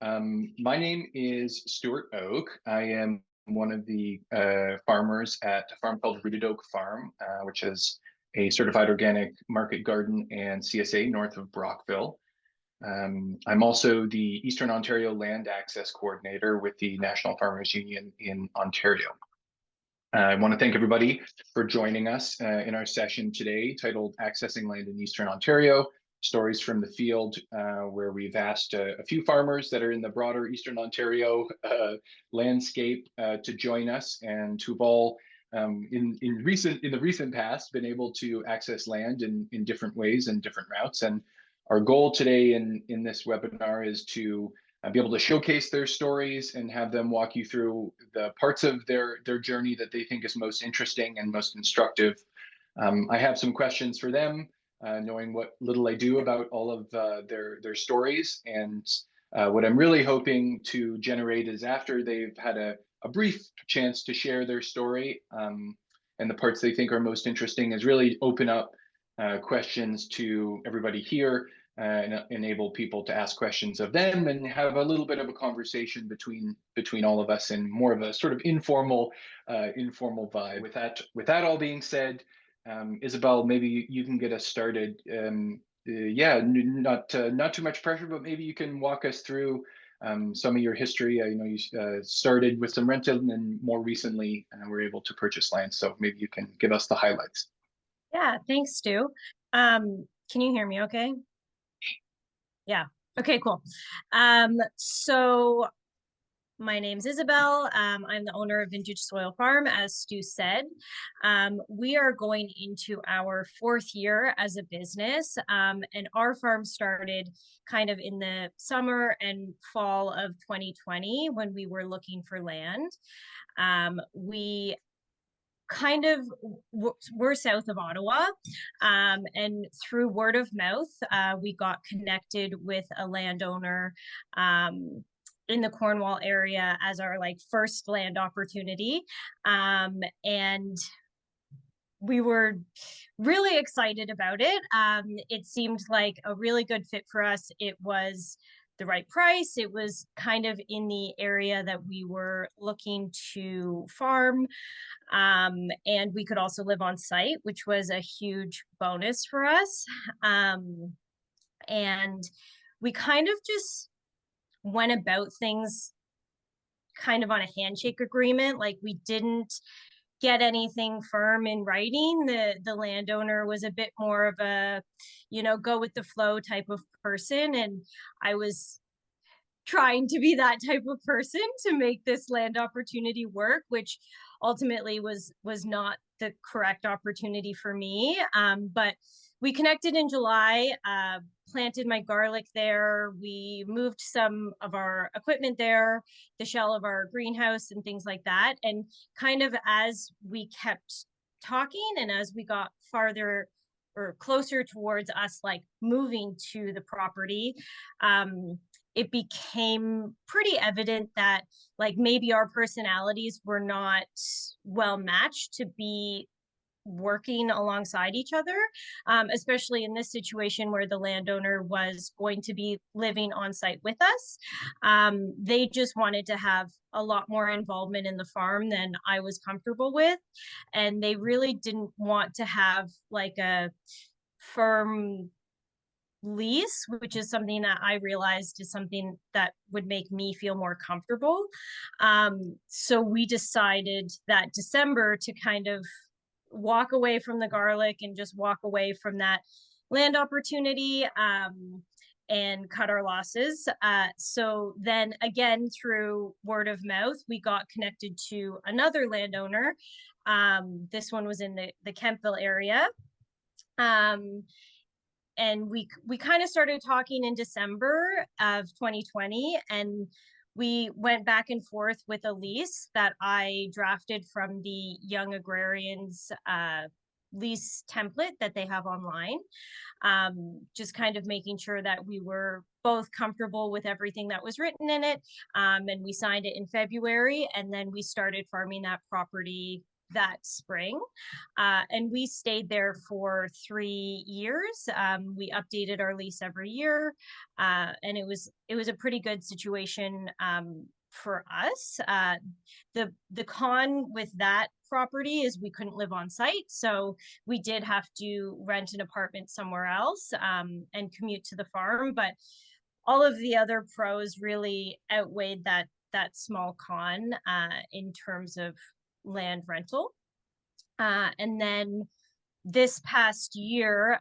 My name is Stuart Oak. I am one of the farmers at a farm called Rooted Oak Farm, which is a certified organic market garden and CSA north of Brockville. I'm also the Eastern Ontario Land Access Coordinator with the National Farmers Union in Ontario. I want to thank everybody for joining us in our session today titled Accessing Land in Eastern Ontario, Stories from the Field, where we've asked a few farmers that are in the broader Eastern Ontario landscape to join us and who've all in the recent past been able to access land in different ways and different routes. And our goal today in this webinar is to be able to showcase their stories and have them walk you through the parts of their journey that they think is most interesting and most instructive. I have some questions for them, knowing what little I do about all of their stories. And what I'm really hoping to generate is after they've had a brief chance to share their story and the parts they think are most interesting is really open up questions to everybody here and enable people to ask questions of them and have a little bit of a conversation between all of us in more of a sort of informal vibe. With that all being said, Isabelle, maybe you can get us started. Yeah, not too much pressure, but maybe you can walk us through some of your history. I know you started with some rental and more recently were able to purchase land. So maybe you can give us the highlights. Yeah, thanks, Stu. Can you hear me okay? Yeah. Okay, cool. So my name's Isabelle. I'm the owner of Vintage Soil Farm, as Stu said. We are going into our 4th year as a business, and our farm started kind of in the summer and fall of 2020 when we were looking for land. We kind of we're south of Ottawa, and through word of mouth we got connected with a landowner in the Cornwall area as our first land opportunity, and we were really excited about it. It seemed like a really good fit for us. It was the right price. It was kind of in the area that we were looking to farm. And we could also live on site, which was a huge bonus for us. And we kind of just went about things kind of on a handshake agreement. Like, we didn't get anything firm in writing. The landowner was a bit more of a, go with the flow type of person. And I was trying to be that type of person to make this land opportunity work, which ultimately was not the correct opportunity for me. But we connected in July, planted my garlic there. We moved some of our equipment there, the shell of our greenhouse and things like that. And kind of as we kept talking and as we got farther or closer towards us moving to the property, it became pretty evident that maybe our personalities were not well matched to be working alongside each other, especially in this situation where the landowner was going to be living on site with us. They just wanted to have a lot more involvement in the farm than I was comfortable with. And they really didn't want to have a firm lease, which is something that I realized is something that would make me feel more comfortable. So we decided that December to kind of walk away from the garlic and just walk away from that land opportunity, and cut our losses. So then again, through word of mouth, we got connected to another landowner. This one was in the Kemptville area. And we kind of started talking in December of 2020, and we went back and forth with a lease that I drafted from the Young Agrarians lease template that they have online. Just kind of making sure that we were both comfortable with everything that was written in it. And we signed it in February, and then we started farming that property that spring. And we stayed there for 3 years. We updated our lease every year. And it was a pretty good situation for us. The con with that property is we couldn't live on site. So we did have to rent an apartment somewhere else and commute to the farm. But all of the other pros really outweighed that small con in terms of land rental. And then this past year,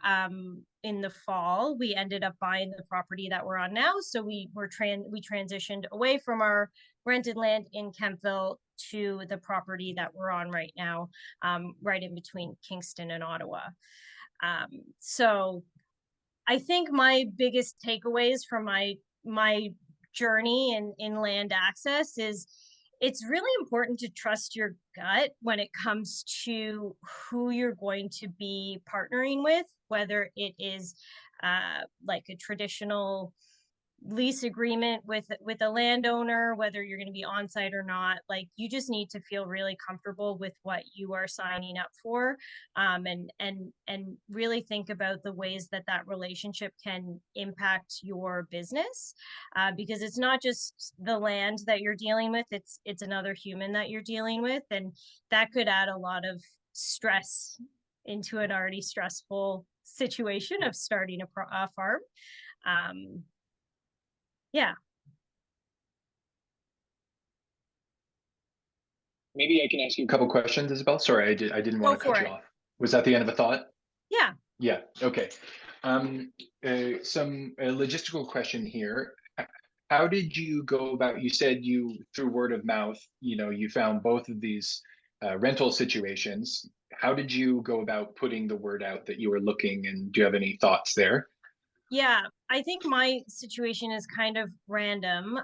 in the fall, we ended up buying the property that we're on now. So we transitioned away from our rented land in Kemptville to the property that we're on right now, right in between Kingston and Ottawa. So I think my biggest takeaways from my journey in land access is it's really important to trust your gut when it comes to who you're going to be partnering with, whether it is like a traditional lease agreement with a landowner, whether you're going to be on site or not. Like, you just need to feel really comfortable with what you are signing up for, and really think about the ways that relationship can impact your business, because it's not just the land that you're dealing with, it's another human that you're dealing with, and that could add a lot of stress into an already stressful situation of starting a farm. Yeah. Maybe I can ask you a couple questions, Isabelle. Sorry, I didn't want to cut you off. Was that the end of a thought? Yeah. Yeah. Okay. Some logistical question here. How did you go about? You said you through word of mouth. You found both of these rental situations. How did you go about putting the word out that you were looking? And do you have any thoughts there? Yeah, I think my situation is kind of random.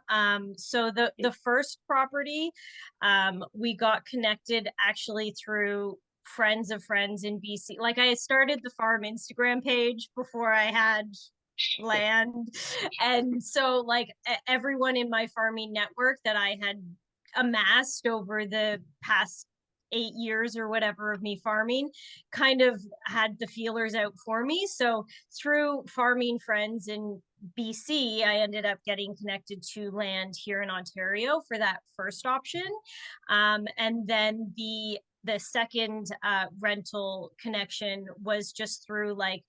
So the first property, we got connected actually through friends of friends in BC. Like, I started the farm Instagram page before I had land. And so like everyone in my farming network that I had amassed over the past 8 years or whatever of me farming kind of had the feelers out for me. So through farming friends in BC, I ended up getting connected to land here in Ontario for that first option. And then the second rental connection was just through like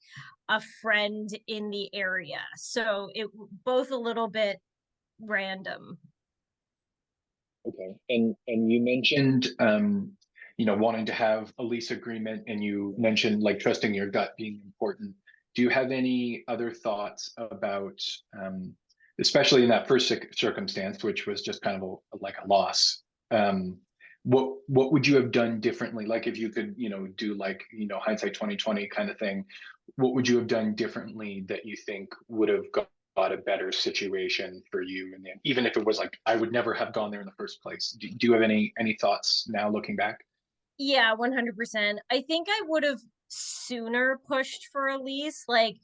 a friend in the area. So it both a little bit random. Okay. And you mentioned wanting to have a lease agreement, and you mentioned like trusting your gut being important. Do you have any other thoughts about especially in that first circumstance, which was just kind of like a loss? What would you have done differently? Like, if you could, do like, hindsight 2020 kind of thing, what would you have done differently that you think would have got a better situation for you? And then, even if it was like, I would never have gone there in the first place. Do you have any thoughts now looking back? Yeah, 100%. I think I would have sooner pushed for a lease. Like,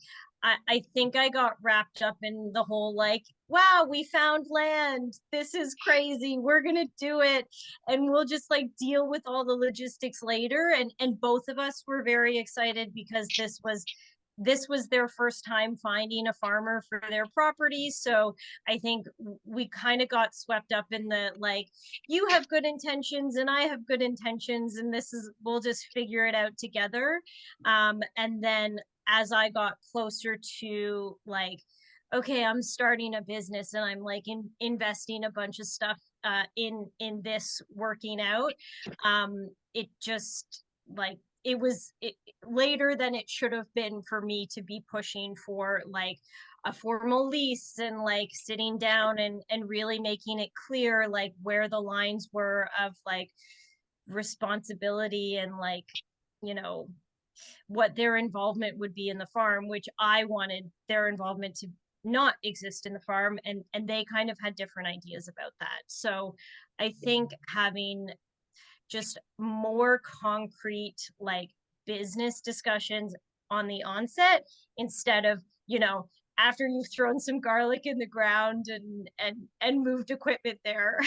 I think I got wrapped up in the whole like, wow, we found land. This is crazy. We're gonna do it. And we'll just like deal with all the logistics later. And both of us were very excited because this was their first time finding a farmer for their property. So I think we kind of got swept up in the like, you have good intentions and I have good intentions, and we'll just figure it out together. And then as I got closer to like, okay, I'm starting a business and I'm like investing a bunch of stuff in this working out, it just like it later than it should have been for me to be pushing for like a formal lease and like sitting down and really making it clear like where the lines were of like responsibility and like, you know, what their involvement would be in the farm, which I wanted their involvement to not exist in the farm, and they kind of had different ideas about that. So I think having just more concrete like business discussions on the onset instead of, you know, after you've thrown some garlic in the ground and moved equipment there.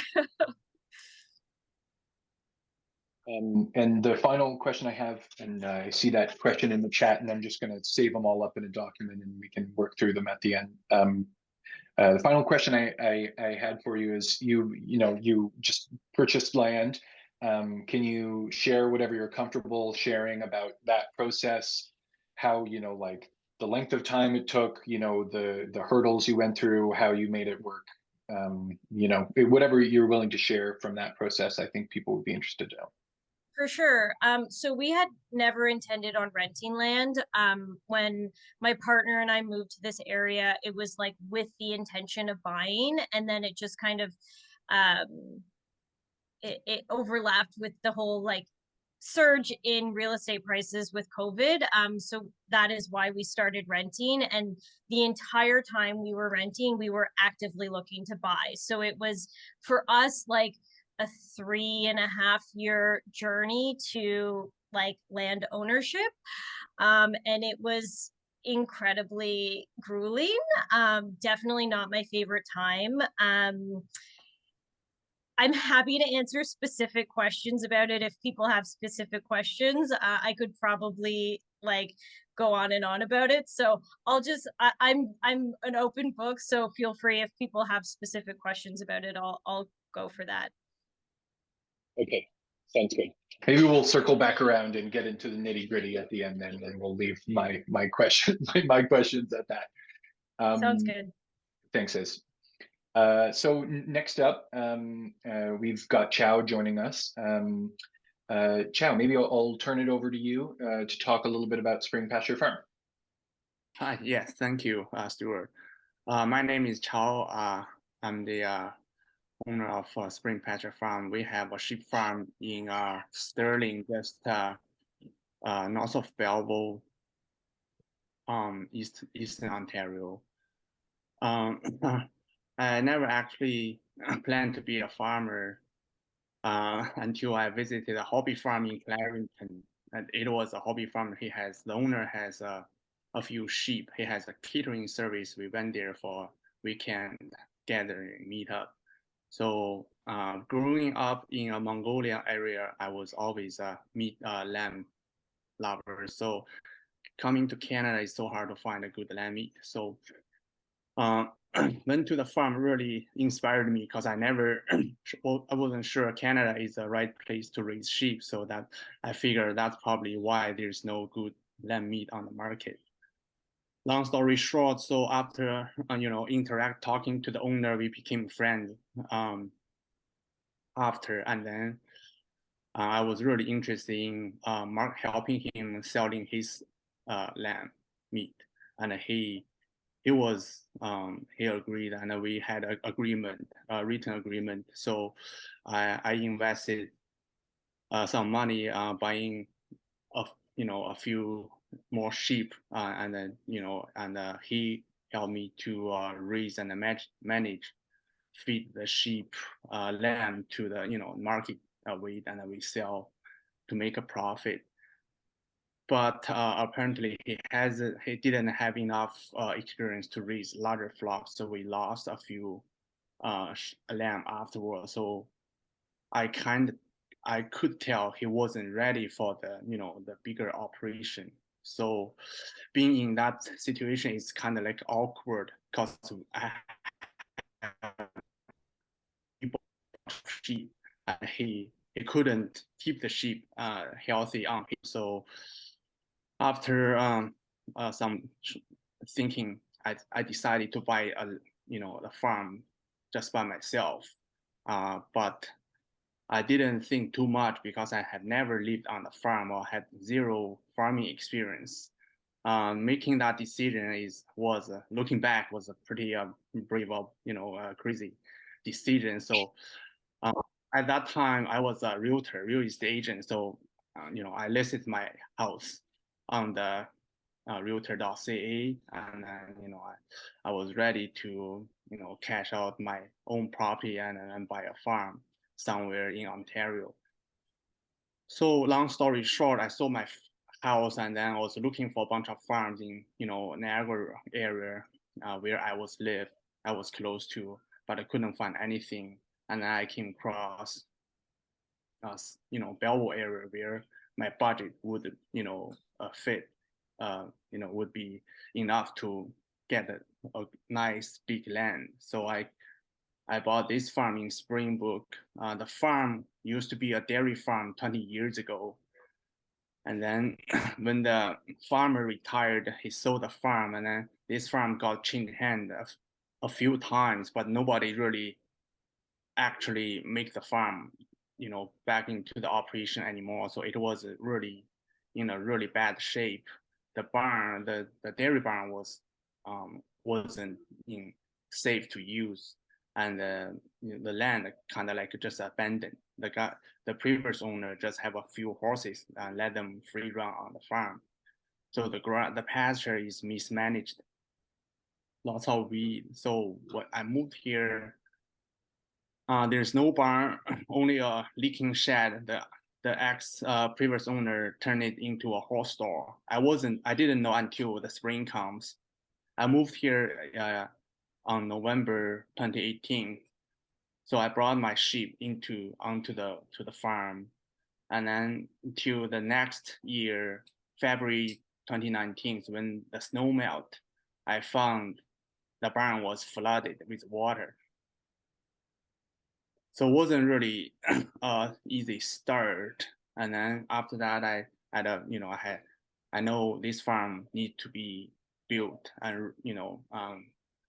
And the final question I have, and I see that question in the chat, and I'm just going to save them all up in a document, and we can work through them at the end. The final question I had for you is you just purchased land. Can you share whatever you're comfortable sharing about that process? How like the length of time it took, the hurdles you went through, how you made it work. Whatever you're willing to share from that process, I think people would be interested to know. For sure. So we had never intended on renting land. When my partner and I moved to this area, it was like with the intention of buying, and then it just kind of um, it overlapped with the whole like surge in real estate prices with COVID. So that is why we started renting. And the entire time we were renting, we were actively looking to buy. So it was for us like a 3.5 year journey to like land ownership. And it was incredibly grueling. Definitely not my favorite time. I'm happy to answer specific questions about it if people have specific questions. I could probably like go on and on about it. So I'm an open book. So feel free if people have specific questions about it. I'll go for that. Okay, sounds good. Maybe we'll circle back around and get into the nitty gritty at the end, and then we'll leave my question my questions at that. Sounds good. Thanks, Iz. So next up, we've got Chao joining us. Chao, maybe I'll turn it over to you to talk a little bit about Spring Pasture Farm. Hi, yes, thank you, Stuart. My name is Chao. I'm the owner of Spring Pasture Farm. We have a sheep farm in Sterling, just north of Belleville, Eastern Ontario. I never actually planned to be a farmer until I visited a hobby farm in Clarington. And it was a hobby farm. The owner has a few sheep. He has a catering service. We went there for weekend gathering, meet up. So growing up in a Mongolian area, I was always a lamb lover. So coming to Canada is so hard to find a good lamb meat. So went to the farm really inspired me because I wasn't sure Canada is the right place to raise sheep. So that I figured that's probably why there's no good lamb meat on the market. Long story short, so after talking to the owner, we became friends. After and then I was really interested in helping him selling his lamb meat, and he agreed, and we had an agreement, a written agreement. So I invested some money buying a few more sheep, and then he helped me to raise and manage, feed the sheep, lamb to the market weight, and then we sell to make a profit. But apparently he didn't have enough experience to raise larger flocks, so we lost a few lamb afterwards. So I could tell he wasn't ready for the bigger operation. So being in that situation is kind of like awkward because I have sheep, and he couldn't keep the sheep healthy on him. So after some thinking, I decided to buy the farm just by myself. But I didn't think too much because I had never lived on a farm or had zero farming experience. Making that decision was looking back was a pretty brave, crazy decision. So at that time, I was a real estate agent. So I listed my house on the realtor.ca, and then I was ready to cash out my own property and buy a farm somewhere in Ontario. So long story short, I sold my house, and then I was looking for a bunch of farms in Niagara area where I was close to, but I couldn't find anything. And then I came across Belleville area where my budget would, fit, would be enough to get a nice big land. So I bought this farm in Springbrook. The farm used to be a dairy farm 20 years ago. And then when the farmer retired, he sold the farm, and then this farm got changed hands a few times, but nobody really actually make the farm, back into the operation anymore. So it was really, in a really bad shape. The barn, the dairy barn wasn't safe to use, and the land kind of like just abandoned. The previous owner just have a few horses and let them free run on the farm. So the pasture is mismanaged, lots of weed. So when I moved here, there's no barn, only a leaking shed. The ex previous owner turned it into a horse store. I didn't know until the spring comes. I moved here on November 2018. So I brought my sheep onto the farm, and then until the next year, February 2019, when the snow melt, I found the barn was flooded with water. So it wasn't really easy start. And then after that, I had I know this farm need to be built and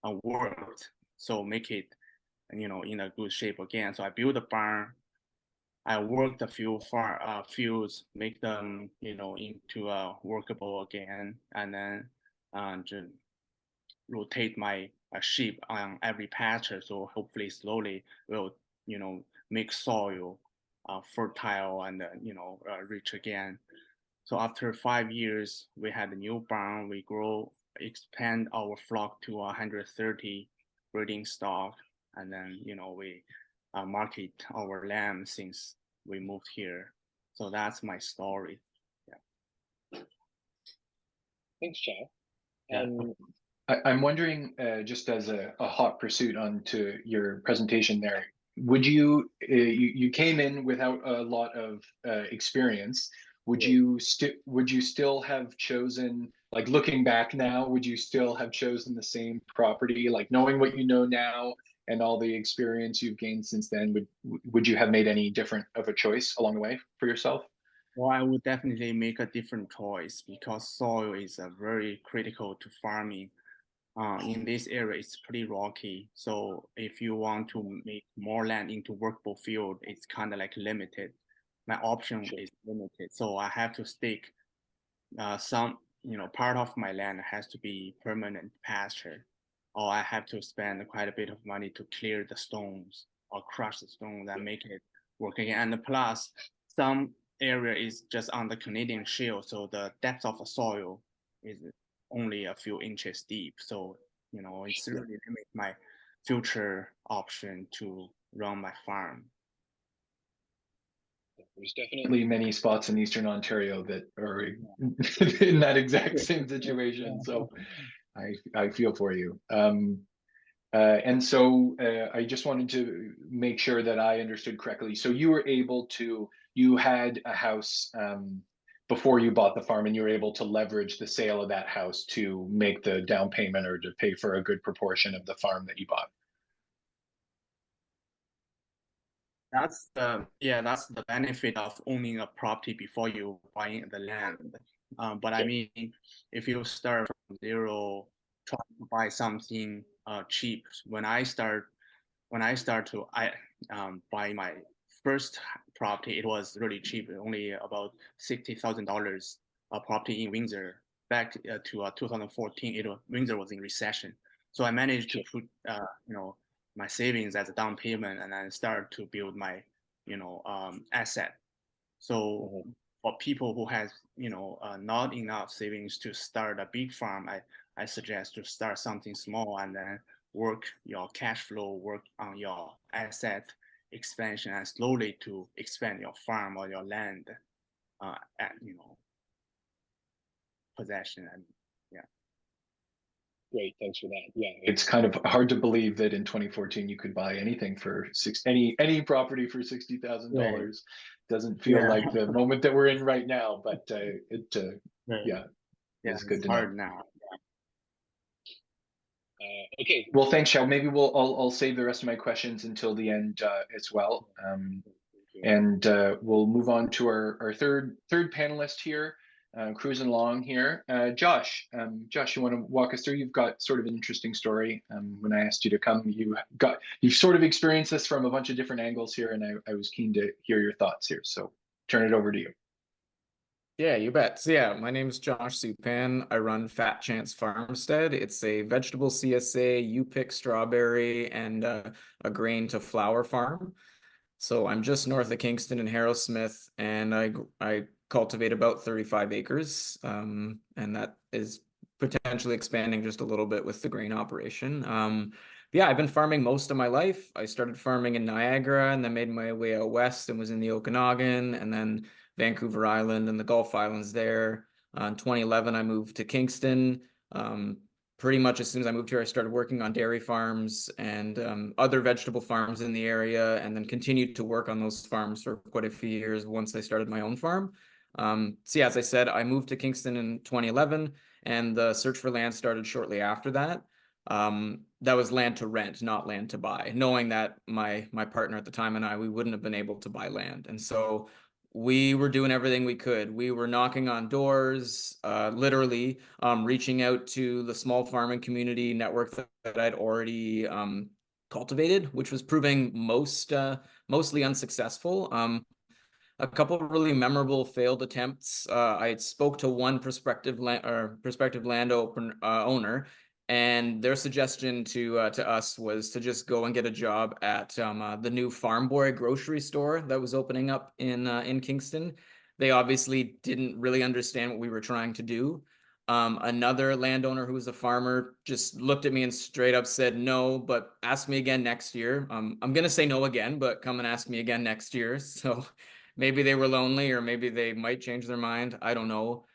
and worked, so make it in a good shape again. So I built a barn. I worked a few fields, make them into workable again, and then just rotate my sheep on every pasture. So hopefully slowly will make soil fertile and rich again. So after 5 years, we had a new barn. We expand our flock to 130 breeding stock, and then we market our lamb since we moved here. So that's my story. Yeah. Thanks, Chao. Yeah. I'm wondering, just as a hot pursuit onto your presentation there, would you came in without a lot of experience? Would you still have chosen, like looking back now, would you still have chosen the same property, like knowing what you know now and all the experience you've gained since then? Would you have made any different of a choice along the way for yourself? Well, I would definitely make a different choice because soil is very critical to farming. In this area, it's pretty rocky. So if you want to make more land into workable field, it's kind of like limited. My option is limited. So I have to stick part of my land has to be permanent pasture, or I have to spend quite a bit of money to clear the stones or crush the stones and make it work again. And plus, some area is just on the Canadian shale, so the depth of the soil is only a few inches deep. So it's really limit my future option to run my farm. There's definitely many spots in Eastern Ontario that are in that exact same situation. So I feel for you. And so I just wanted to make sure that I understood correctly. So you had a house before you bought the farm, and you were able to leverage the sale of that house to make the down payment or to pay for a good proportion of the farm that you bought. That's the benefit of owning a property before you buying the land. But I mean, if you start from zero, trying to buy something cheap, when I start to buy my first property, it was really cheap, only about $60,000 a property in Windsor. Back to 2014, Windsor was in recession, so I managed to put my savings as a down payment and then start to build my asset. So for people who has not enough savings to start a big farm, I suggest to start something small and then work your cash flow, work on your asset expansion, and slowly to expand your farm or your land at possession. And yeah. Great, thanks for that. Yeah, It's kind of hard to believe that in 2014 you could buy anything for any property for $60,000. Doesn't feel Yeah. like the moment that we're in right now, but Right. yeah, Yeah, it's good it's to know. hard now. okay. Well, thanks, Chao. Maybe I'll save the rest of my questions until the end as well. And we'll move on to our third panelist here, cruising along here. Josh, you want to walk us through? You've got sort of an interesting story. When I asked you to come, you've sort of experienced this from a bunch of different angles here, and I was keen to hear your thoughts here. So turn it over to you. Yeah, you bet. So yeah, my name is Josh Suppan. I run Fat Chance Farmstead. It's a vegetable CSA, you pick strawberry, and a grain to flour farm. So I'm just north of Kingston in Harrowsmith, and I cultivate about 35 acres, and that is potentially expanding just a little bit with the grain operation. Yeah, I've been farming most of my life. I started farming in Niagara and then made my way out west and was in the Okanagan and then Vancouver Island and the Gulf Islands there. In 2011, I moved to Kingston. Pretty much as soon as I moved here, I started working on dairy farms and other vegetable farms in the area, and then continued to work on those farms for quite a few years once I started my own farm. So yeah, as I said, I moved to Kingston in 2011, and the search for land started shortly after that. That was land to rent, not land to buy, knowing that my partner at the time and we wouldn't have been able to buy land. And so we were doing everything we could. We were knocking on doors, literally reaching out to the small farming community network that I'd already cultivated, which was proving mostly unsuccessful. A couple of really memorable failed attempts. I spoke to one prospective owner, and their suggestion to us was to just go and get a job at the new Farm Boy grocery store that was opening up in Kingston. They obviously didn't really understand what we were trying to do. Another landowner who was a farmer just looked at me and straight up said no, but ask me again next year. I'm gonna say no again, but come and ask me again next year. So maybe they were lonely, or maybe they might change their mind. I don't know.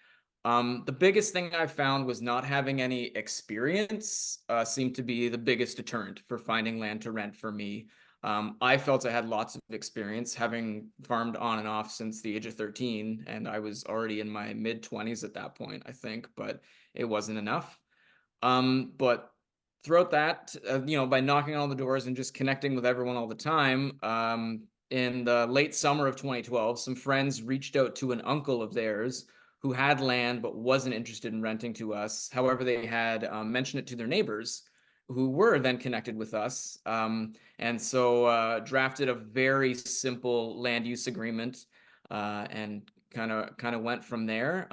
The biggest thing I found was not having any experience seemed to be the biggest deterrent for finding land to rent for me. I felt I had lots of experience, having farmed on and off since the age of 13, and I was already in my mid-20s at that point, I think, but it wasn't enough. But throughout that, by knocking on all the doors and just connecting with everyone all the time, in the late summer of 2012, some friends reached out to an uncle of theirs who had land but wasn't interested in renting to us. However, they had mentioned it to their neighbors, who were then connected with us, and so drafted a very simple land use agreement, and kind of went from there.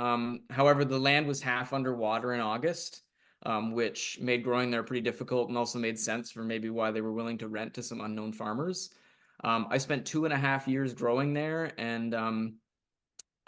However, the land was half underwater in August, which made growing there pretty difficult, and also made sense for maybe why they were willing to rent to some unknown farmers. I spent 2.5 years growing there, and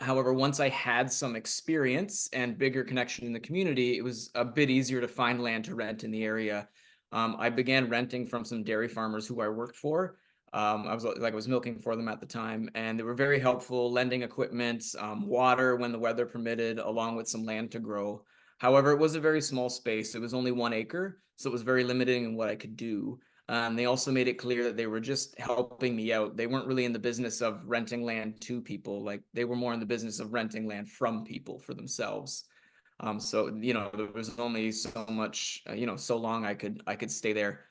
however, once I had some experience and bigger connection in the community, it was a bit easier to find land to rent in the area. I began renting from some dairy farmers who I worked for. I was milking for them at the time, and they were very helpful, lending equipment, water when the weather permitted, along with some land to grow. However, it was a very small space. It was only 1 acre, so it was very limiting in what I could do. They also made it clear that they were just helping me out. They weren't really in the business of renting land to people. Like, they were more in the business of renting land from people for themselves. So there was only so much, so long I could stay there.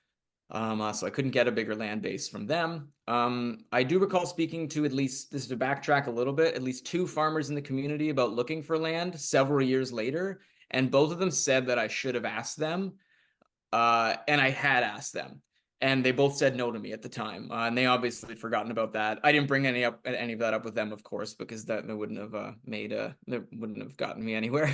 So I couldn't get a bigger land base from them. I do recall speaking to, at least, this is to backtrack a little bit, at least 2 farmers in the community about looking for land several years later, and both of them said that I should have asked them, and I had asked them, and they both said no to me at the time, and they obviously had forgotten about that. I didn't bring any of that up with them, of course, because that wouldn't have that wouldn't have gotten me anywhere.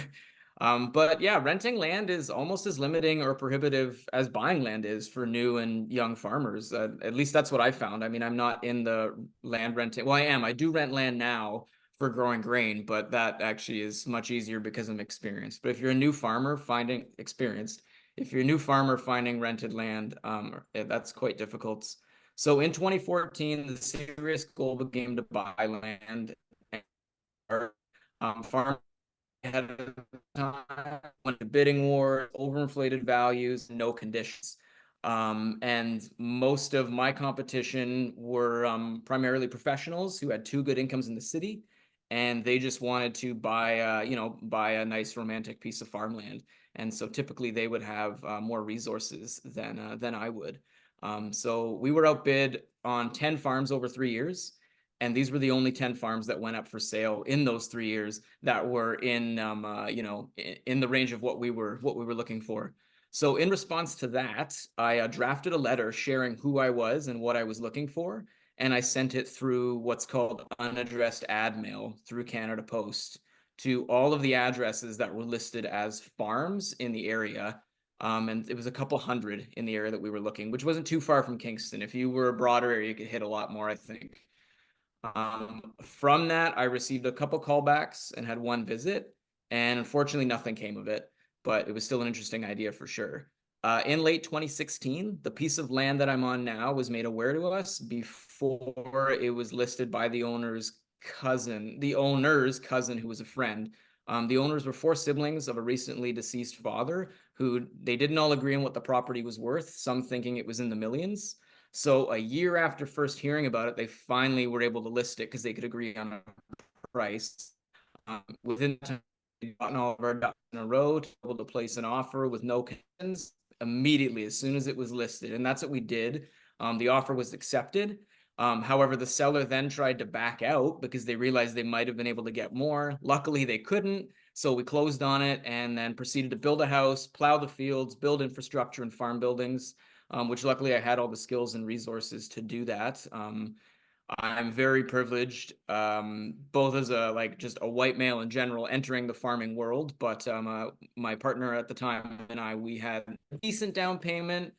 But yeah, renting land is almost as limiting or prohibitive as buying land is for new and young farmers. At least that's what I found. I mean, I'm not in the land renting. Well, I am. I do rent land now for growing grain, but that actually is much easier because I'm experienced. But if you're a new farmer finding rented land, that's quite difficult. So in 2014, the serious goal became to buy land. Farm had bunch of bidding war, overinflated values, no conditions. And most of my competition were primarily professionals who had two good incomes in the city, and they just wanted to buy, buy a nice romantic piece of farmland. And so typically they would have more resources than I would. So we were outbid on 10 farms over 3 years. And these were the only 10 farms that went up for sale in those 3 years that were in the range of what we were looking for. So in response to that, I drafted a letter sharing who I was and what I was looking for, and I sent it through what's called unaddressed ad mail through Canada Post to all of the addresses that were listed as farms in the area. And it was a couple hundred in the area that we were looking, which wasn't too far from Kingston. If you were a broader area, you could hit a lot more, I think. From that, I received a couple callbacks and had one visit, and unfortunately nothing came of it, but it was still an interesting idea for sure. In late 2016, the piece of land that I'm on now was made aware to us before it was listed by the owner's cousin, who was a friend. The owners were 4 siblings of a recently deceased father who they didn't all agree on what the property was worth, some thinking it was in the millions. So a year after first hearing about it, they finally were able to list it because they could agree on a price. Within that time, we'd gotten all of our ducks in a row to be able to place an offer with no conditions immediately as soon as it was listed. And that's what we did. The offer was accepted. However, the seller then tried to back out because they realized they might have been able to get more. Luckily, they couldn't. So we closed on it and then proceeded to build a house, plow the fields, build infrastructure and farm buildings. Which luckily I had all the skills and resources to do that. I'm very privileged, both as just a white male in general entering the farming world, but my partner at the time and we had a decent down payment,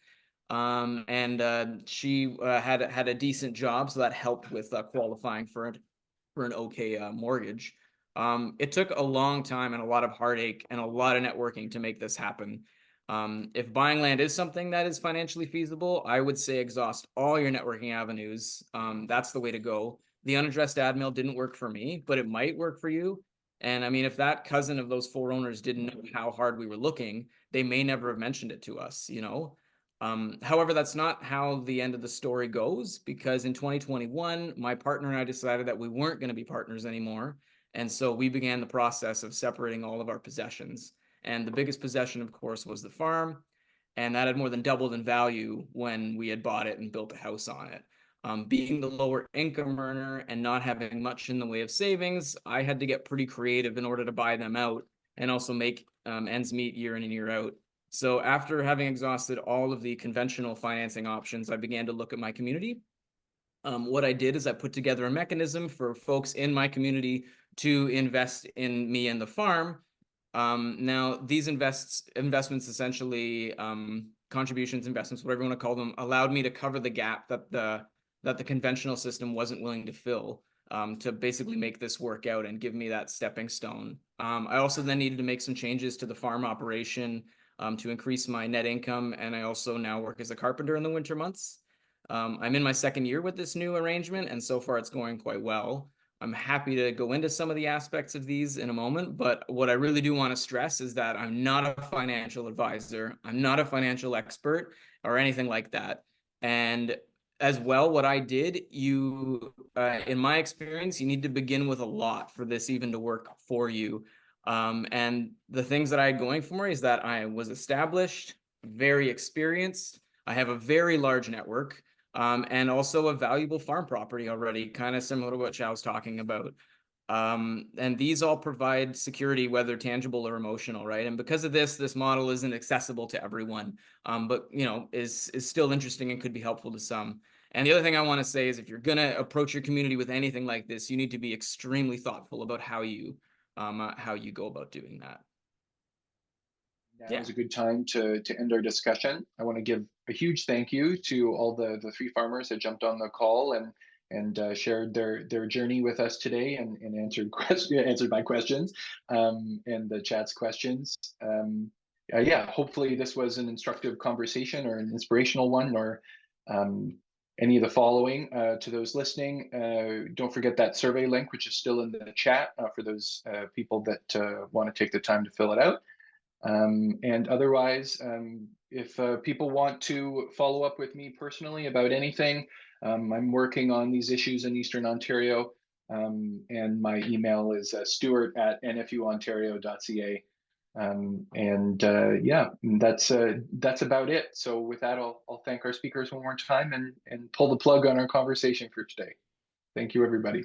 and she had a decent job, so that helped with qualifying for an okay mortgage. It took a long time and a lot of heartache and a lot of networking to make this happen. If buying land is something that is financially feasible, I would say exhaust all your networking avenues. That's the way to go. The unaddressed ad mail didn't work for me, but it might work for you. And I mean, if that cousin of those 4 owners didn't know how hard we were looking, they may never have mentioned it to us, However, that's not how the end of the story goes, because in 2021, my partner and I decided that we weren't going to be partners anymore. And so we began the process of separating all of our possessions. And the biggest possession, of course, was the farm. And that had more than doubled in value when we had bought it and built a house on it. Being the lower income earner and not having much in the way of savings, I had to get pretty creative in order to buy them out and also make ends meet year in and year out. So after having exhausted all of the conventional financing options, I began to look at my community. What I did is I put together a mechanism for folks in my community to invest in me and the farm. Now, these investments essentially, contributions, investments, whatever you want to call them, allowed me to cover the gap that the conventional system wasn't willing to fill, to basically make this work out and give me that stepping stone. I also then needed to make some changes to the farm operation to increase my net income, and I also now work as a carpenter in the winter months. I'm in my 2nd year with this new arrangement, and so far it's going quite well. I'm happy to go into some of the aspects of these in a moment, but what I really do want to stress is that I'm not a financial advisor. I'm not a financial expert or anything like that. And as well, what I did, in my experience, you need to begin with a lot for this even to work for you. And the things that I had going for me is that I was established, very experienced. I have a very large network. And also a valuable farm property already, kind of similar to what Chao was talking about. And these all provide security, whether tangible or emotional, right? And because of this model isn't accessible to everyone, but is still interesting and could be helpful to some. And the other thing I want to say is if you're going to approach your community with anything like this, you need to be extremely thoughtful about how you go about doing that. Now is a good time to end our discussion. I want to give a huge thank you to all the 3 farmers that jumped on the call and shared their journey with us today and answered my questions and the chat's questions. Yeah, hopefully this was an instructive conversation or an inspirational one, or any of the following. To those listening, don't forget that survey link, which is still in the chat for those people that want to take the time to fill it out. And otherwise, if people want to follow up with me personally about anything, I'm working on these issues in Eastern Ontario, and my email is stuart@nfuontario.ca. Yeah, that's about it. So with that, I'll thank our speakers one more time and pull the plug on our conversation for today. Thank you, everybody.